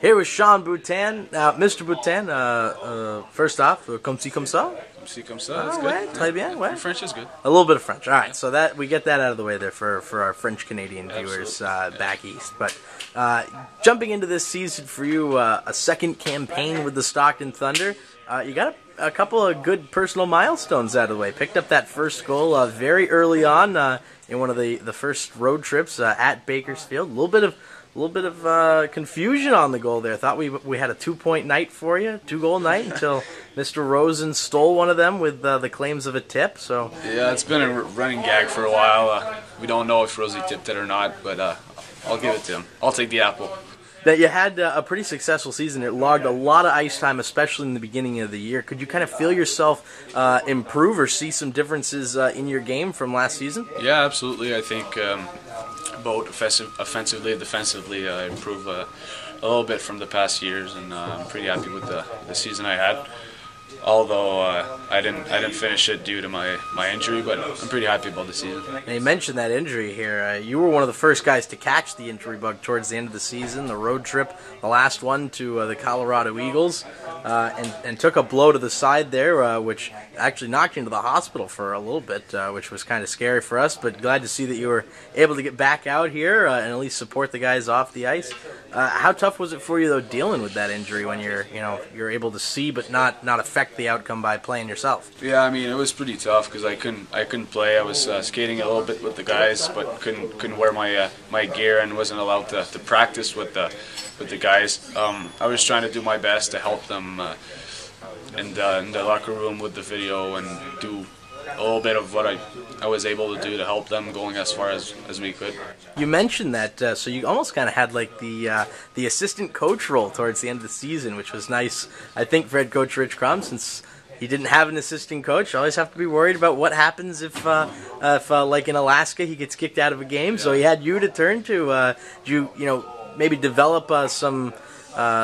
Here with Shawn Boutin. Mr. Boutin, first off, comme ci, comme ça? Comme ci, comme ça, that's good. Ouais, très bien, ouais. Your French is good. A little bit of French. All right, so that we get that out of the way there for our French-Canadian viewers back east. But jumping into this season for you, a second campaign with the Stockton Thunder, you got a couple of good personal milestones out of the way. Picked up that first goal very early on in one of the first road trips at Bakersfield. A little bit of confusion on the goal there. Thought we had a 2-point night for you, 2-goal night, until Mr. Rosen stole one of them with the claims of a tip. So yeah, it's been a running gag for a while. We don't know if Rosie tipped it or not, but I'll give it to him. I'll take the apple. That you had a pretty successful season. It logged a lot of ice time, especially in the beginning of the year. Could you kind of feel yourself improve or see some differences in your game from last season? Yeah, absolutely. I think both offensively and defensively improve a little bit from the past years, and I'm pretty happy with the season I had. Although I didn't finish it due to my injury, but I'm pretty happy about the season. Now you mentioned that injury here. You were one of the first guys to catch the injury bug towards the end of the season, the road trip, the last one to the Colorado Eagles, and took a blow to the side there, which actually knocked you into the hospital for a little bit, which was kind of scary for us, but glad to see that you were able to get back out here and at least support the guys off the ice. How tough was it for you, though, dealing with that injury when you're able to see but not affect the outcome by playing yourself? Yeah, I mean, it was pretty tough because I couldn't play. I was skating a little bit with the guys, but couldn't wear my gear and wasn't allowed to practice with the guys. I was trying to do my best to help them in the locker room with the video and do a little bit of what I was able to do to help them going as far as we could. You mentioned that, so you almost kind of had like the assistant coach role towards the end of the season, which was nice, I think, for head coach Rich Crum, since he didn't have an assistant coach. You always have to be worried about what happens if like in Alaska, he gets kicked out of a game. So he had you to turn to. You maybe develop some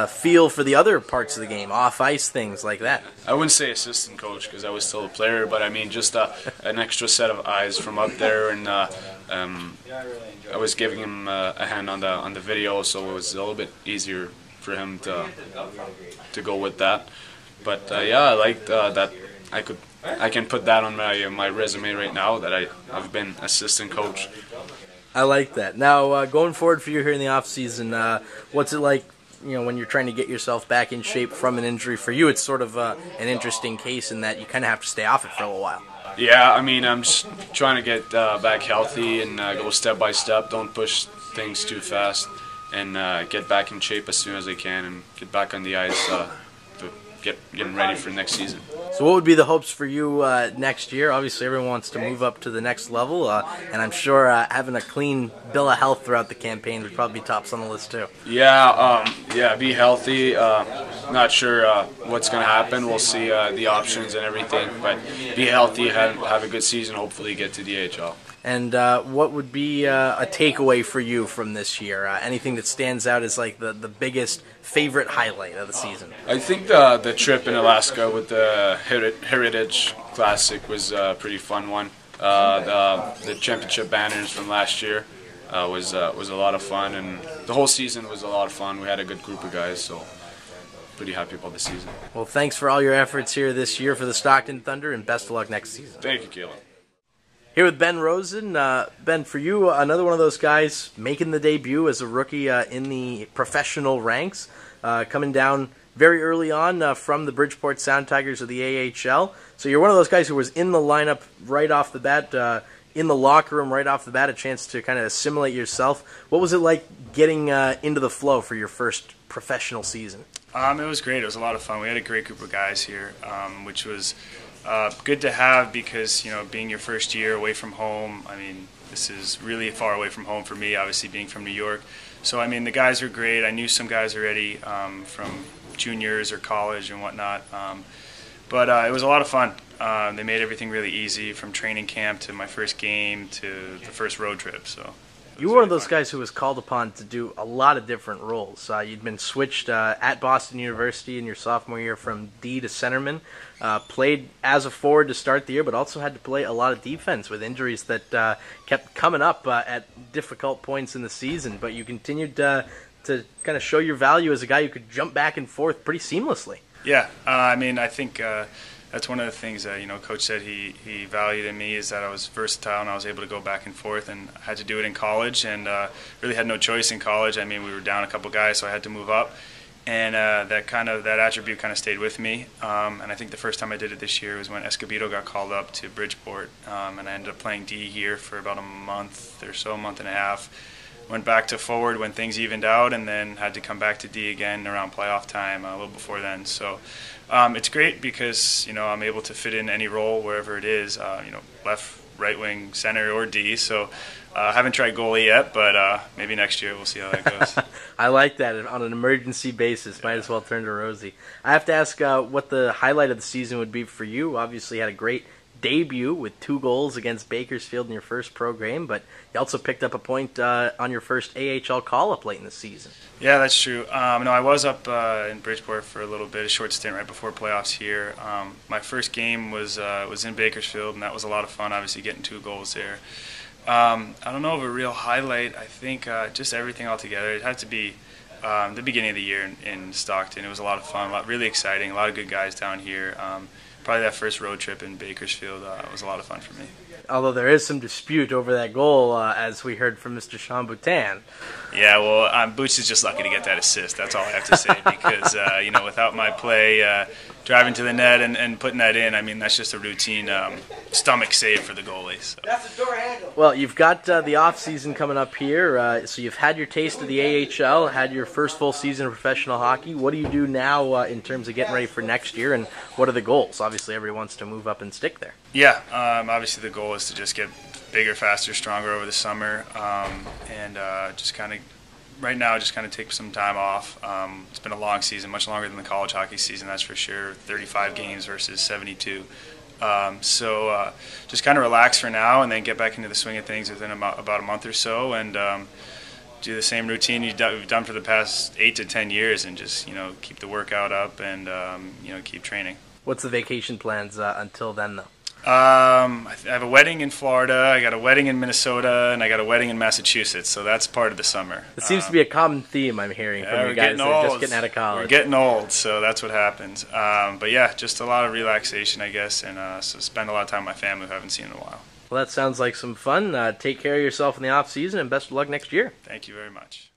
feel for the other parts of the game, off-ice things like that? I wouldn't say assistant coach because I was still a player, but I mean just an extra set of eyes from up there, and I was giving him a hand on the video, so it was a little bit easier for him to go with that. But yeah, I liked that I can put that on my resume right now that I've been assistant coach. I like that. Now going forward for you here in the off season, what's it like? When you're trying to get yourself back in shape from an injury. For you, it's sort of an interesting case in that you kind of have to stay off it for a little while. Yeah, I mean, I'm just trying to get back healthy and go step by step. Don't push things too fast, and get back in shape as soon as I can and get back on the ice to getting ready for next season. So what would be the hopes for you next year? Obviously, everyone wants to move up to the next level, and I'm sure having a clean bill of health throughout the campaign would probably be tops on the list too. Yeah, be healthy. Not sure what's going to happen. We'll see the options and everything, but be healthy, have a good season, hopefully get to the AHL. And what would be a takeaway for you from this year? Anything that stands out as like the biggest favorite highlight of the season? I think the trip in Alaska with the Heritage Classic was a pretty fun one. The championship banners from last year was a lot of fun, and the whole season was a lot of fun. We had a good group of guys, so pretty happy about the season. Well, thanks for all your efforts here this year for the Stockton Thunder, and best of luck next season. Thank you, Caleb. Here with Ben Rosen. Ben, for you, another one of those guys making the debut as a rookie in the professional ranks, coming down very early on from the Bridgeport Sound Tigers of the AHL. So you're one of those guys who was in the lineup right off the bat, in the locker room right off the bat, a chance to kind of assimilate yourself. What was it like getting into the flow for your first professional season? It was great. It was a lot of fun. We had a great group of guys here, which was good to have because, being your first year away from home, I mean, this is really far away from home for me, obviously being from New York. So, I mean, the guys are great. I knew some guys already from juniors or college and whatnot. But it was a lot of fun. They made everything really easy, from training camp to my first game to the first road trip. So you were one of those guys who was called upon to do a lot of different roles. You'd been switched at Boston University in your sophomore year from D to centerman. Played as a forward to start the year, but also had to play a lot of defense with injuries that kept coming up at difficult points in the season. But you continued to to kind of show your value as a guy who could jump back and forth pretty seamlessly. Yeah, I mean, I think that's one of the things that Coach said he valued in me, is that I was versatile and I was able to go back and forth, and I had to do it in college, and really had no choice in college. I mean, we were down a couple guys, so I had to move up, and that attribute kind of stayed with me. And I think the first time I did it this year was when Escobedo got called up to Bridgeport, and I ended up playing D here for about a month or so, a month and a half. Went back to forward when things evened out, and then had to come back to D again around playoff time, a little before then. So it's great because I'm able to fit in any role wherever it is, left, right wing, center, or D. So I haven't tried goalie yet, but maybe next year we'll see how that goes. I like that. On an emergency basis, might as well turn to Rosie. I have to ask what the highlight of the season would be for you. Obviously, you had a great debut with 2 goals against Bakersfield in your first pro game, but you also picked up a point on your first AHL call-up late in the season. Yeah, that's true. No, I was up in Bridgeport for a little bit, a short stint right before playoffs here. My first game was in Bakersfield, and that was a lot of fun, obviously getting 2 goals there. I don't know of a real highlight. I think just everything all together. It had to be the beginning of the year in Stockton. It was a lot of fun, really exciting, a lot of good guys down here. Probably that first road trip in Bakersfield was a lot of fun for me. Although there is some dispute over that goal, as we heard from Mr. Shawn Boutin. Yeah, well, Boots is just lucky to get that assist. That's all I have to say, because without my play, driving to the net and putting that in, I mean, that's just a routine stomach save for the goalie. So. That's the door handle. Well, you've got the off season coming up here, so you've had your taste of the AHL, had your first full season of professional hockey. What do you do now in terms of getting ready for next year, and what are the goals? Obviously, everyone wants to move up and stick there. Yeah, obviously the goal is to just get bigger, faster, stronger over the summer, and just kind of right now just kind of take some time off. It's been a long season, much longer than the college hockey season, that's for sure. 35 games versus 72. So just kind of relax for now, and then get back into the swing of things within about a month or so, and do the same routine we've done for the past 8 to 10 years, and just keep the workout up and keep training. What's the vacation plans until then, though? I have a wedding in Florida, I got a wedding in Minnesota, and I got a wedding in Massachusetts, so that's part of the summer. It seems to be a common theme I'm hearing from you guys that are just getting out of college. We're getting old, so that's what happens. But yeah, just a lot of relaxation, I guess, and so spend a lot of time with my family who I haven't seen in a while. Well, that sounds like some fun. Take care of yourself in the off season, and best of luck next year. Thank you very much.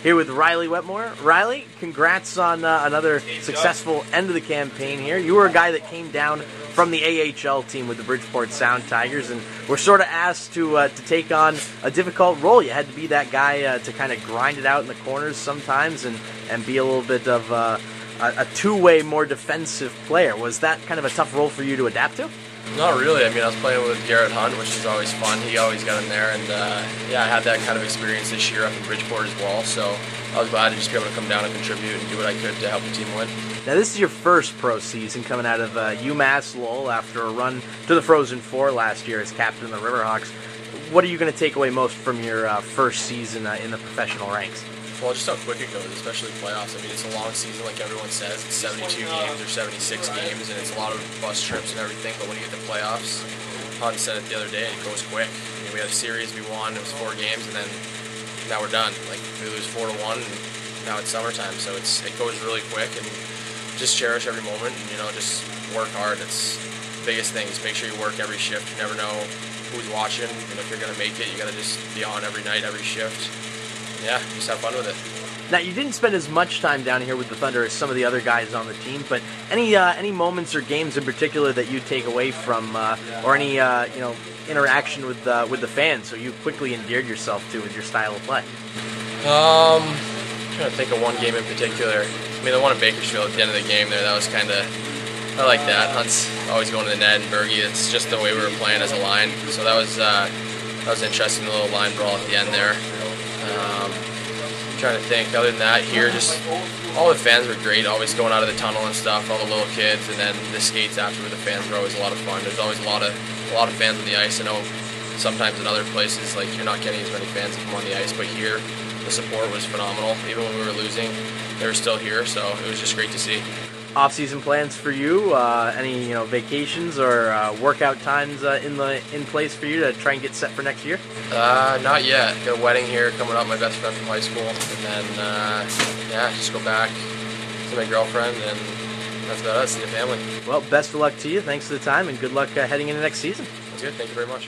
Here with Riley Wetmore. Riley, congrats on another successful end of the campaign here. You were a guy that came down from the AHL team with the Bridgeport Sound Tigers, and were sort of asked to take on a difficult role. You had to be that guy to kind of grind it out in the corners sometimes, and be a little bit of a two-way, more defensive player. Was that kind of a tough role for you to adapt to? Not really. I mean, I was playing with Garrett Hunt, which is always fun. He always got in there, and yeah, I had that kind of experience this year up in Bridgeport as well. So I was glad to just be able to come down and contribute and do what I could to help the team win. Now, this is your first pro season coming out of UMass Lowell after a run to the Frozen Four last year as captain of the Riverhawks. What are you going to take away most from your first season in the professional ranks? Well, just how quick it goes, especially playoffs. I mean, it's a long season, like everyone says. It's 72 games or 76 games, and it's a lot of bus trips and everything. But when you get to playoffs, Hunt said it the other day, it goes quick. I mean, we had a series we won, it was 4 games, and then now we're done. Like, we lose 4-1, and now it's summertime. So it goes really quick, and just cherish every moment, and, just work hard. It's the biggest thing, is make sure you work every shift. You never know who's watching, and if you're going to make it, you got to just be on every night, every shift. Yeah, just have fun with it. Now, you didn't spend as much time down here with the Thunder as some of the other guys on the team, but any moments or games in particular that you take away from, or any interaction with the fans, so you quickly endeared yourself to with your style of play? I'm trying to think of one game in particular. I mean, the one in Bakersfield at the end of the game there, that was kind of, I like that. Hunt's always going to the net, and Bergie, it's just the way we were playing as a line. So that was interesting, the little line brawl at the end there. Trying to think, other than that, here, just all the fans were great, always going out of the tunnel and stuff, all the little kids, and then the skates after with the fans were always a lot of fun. There's always a lot of fans on the ice. I know sometimes in other places, like, you're not getting as many fans that come on the ice, but here, the support was phenomenal. Even when we were losing, they were still here, so it was just great to see. Off-season plans for you? Any vacations or workout times in place for you to try and get set for next year? Not yet. Got a wedding here coming up. My best friend from high school, and then just go back to my girlfriend, and that's about it. See the family. Well, best of luck to you. Thanks for the time, and good luck heading into next season. That's good. Thank you very much.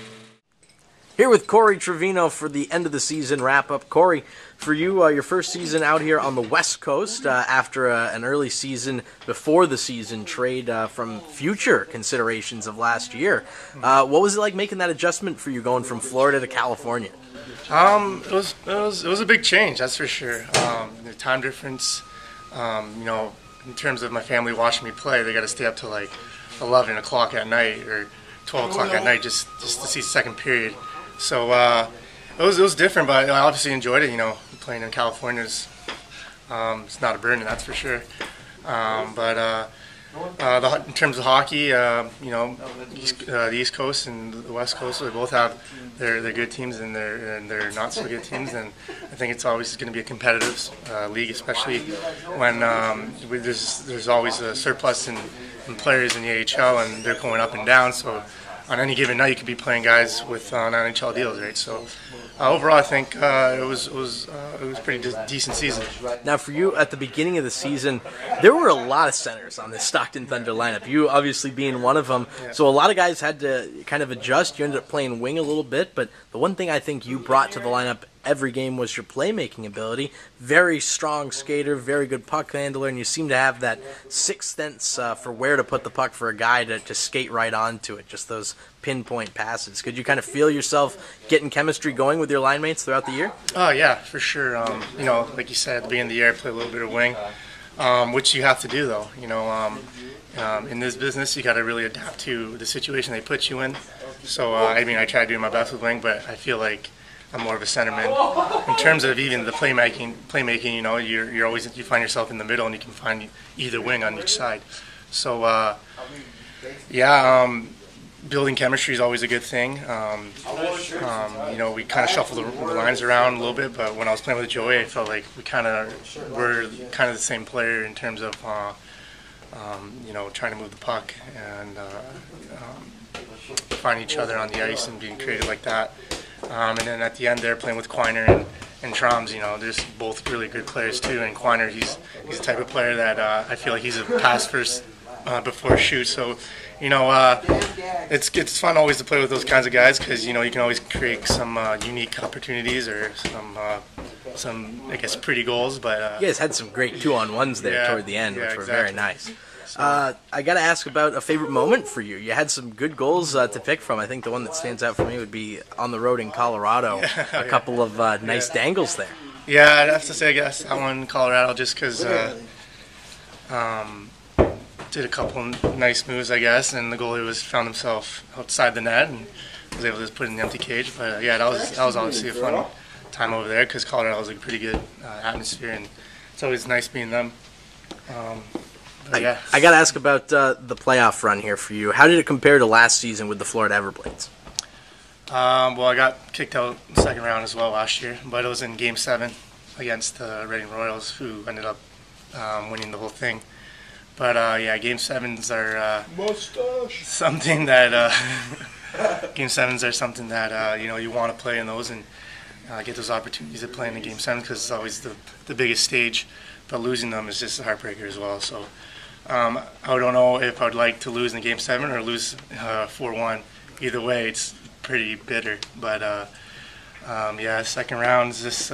Here with Corey Trivino for the end of the season wrap-up. Corey, for you, your first season out here on the West Coast after an early season, before the season trade from future considerations of last year. What was it like making that adjustment for you going from Florida to California? It was a big change, that's for sure. The time difference, in terms of my family watching me play, they got to stay up till like 11 o'clock at night or 12 o'clock at night just to see second period. So it was different, but I obviously enjoyed it. Playing in California is it's not a burden, that's for sure. In terms of hockey, the East Coast and the West Coast, they both have their good teams and their not so good teams, and I think it's always going to be a competitive league, especially when there's always a surplus in players in the AHL, and they're going up and down. So on any given night, you could be playing guys with non-NHL deals, right? So overall, I think it was a pretty decent season. Now, for you, at the beginning of the season, there were a lot of centers on this Stockton Thunder lineup. You obviously being one of them, so a lot of guys had to kind of adjust. You ended up playing wing a little bit, but the one thing I think you brought to the lineup every game was your playmaking ability. Very strong skater, very good puck handler, and you seem to have that sixth sense for where to put the puck for a guy to skate right onto it, just those pinpoint passes. Could you kind of feel yourself getting chemistry going with your line mates throughout the year? Oh, yeah, for sure. Like you said, at the beginning of the year, I play a little bit of wing, which you have to do, though. In this business, you got to really adapt to the situation they put you in. So, I try to do my best with wing, but I feel like I'm more of a centerman. In terms of even the playmaking, you're always, you find yourself in the middle, and you can find either wing on each side. So, building chemistry is always a good thing. We kind of shuffle the lines around a little bit, but when I was playing with Joey, I felt like we were the same player in terms of trying to move the puck and find each other on the ice and being creative like that. And then at the end there, playing with Quiner and Troms, they're both really good players too. And Quiner, he's the type of player that I feel like he's a pass first before shoot. So, it's fun always to play with those kinds of guys because you can always create some unique opportunities or some I guess pretty goals. But you guys had some great 2-on-1s there toward the end, which were very nice. I got to ask about a favorite moment for you. You had some good goals to pick from. I think the one that stands out for me would be on the road in Colorado. A couple of nice dangles there. Yeah, I'd have to say, I guess, that one in Colorado just because did a couple nice moves, I guess, and the goalie found himself outside the net and was able to put it in the empty cage. But that was obviously a fun time over there because Colorado was a pretty good atmosphere, and it's always nice being them. I got to ask about the playoff run here for you. How did it compare to last season with the Florida Everblades? Well, I got kicked out in the second round as well last year, but it was in Game 7 against the Reading Royals, who ended up winning the whole thing. But Game 7s are something that Game 7s are something that you want to play in those and get those opportunities to play in the Game 7 because it's always the biggest stage. But losing them is just a heartbreaker as well. So I don't know if I'd like to lose in Game 7 or lose 4-1. Either way, it's pretty bitter. But second round is just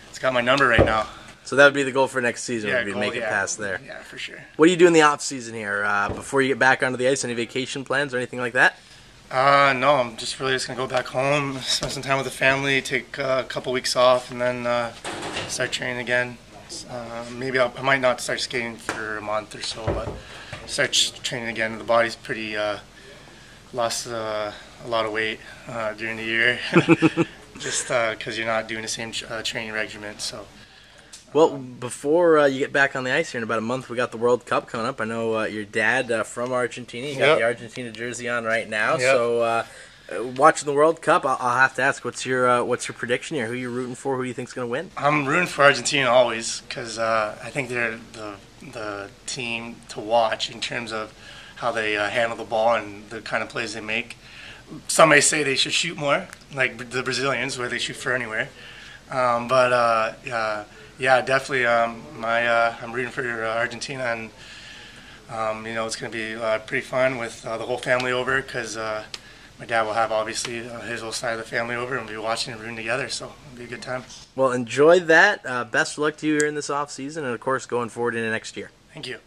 it's got my number right now. So that would be the goal for next season, would be to make it past there. Yeah, for sure. What do you do in the off season here before you get back onto the ice? Any vacation plans or anything like that? No, I'm just gonna go back home, spend some time with the family, take a couple weeks off, and then start training again. Maybe I might not start skating for a month or so, but start training again. The body's pretty lost a lot of weight during the year, just because you're not doing the same training regimen. So. Well, before you get back on the ice here in about a month, we got the World Cup coming up. I know your dad from Argentina. You got the Argentina jersey on right now. Yep. So Watching the World Cup, I'll have to ask, what's your prediction here? Who are you rooting for? Who do you think's going to win? I'm rooting for Argentina always because I think they're the team to watch in terms of how they handle the ball and the kind of plays they make. Some may say they should shoot more, like the Brazilians, where they shoot for anywhere. Yeah, definitely. I'm rooting for Argentina, and it's going to be pretty fun with the whole family over because my dad will have obviously his whole side of the family over, and we'll be watching and rooting together. So it'll be a good time. Well, enjoy that. Best of luck to you here in this off season, and of course going forward into next year. Thank you.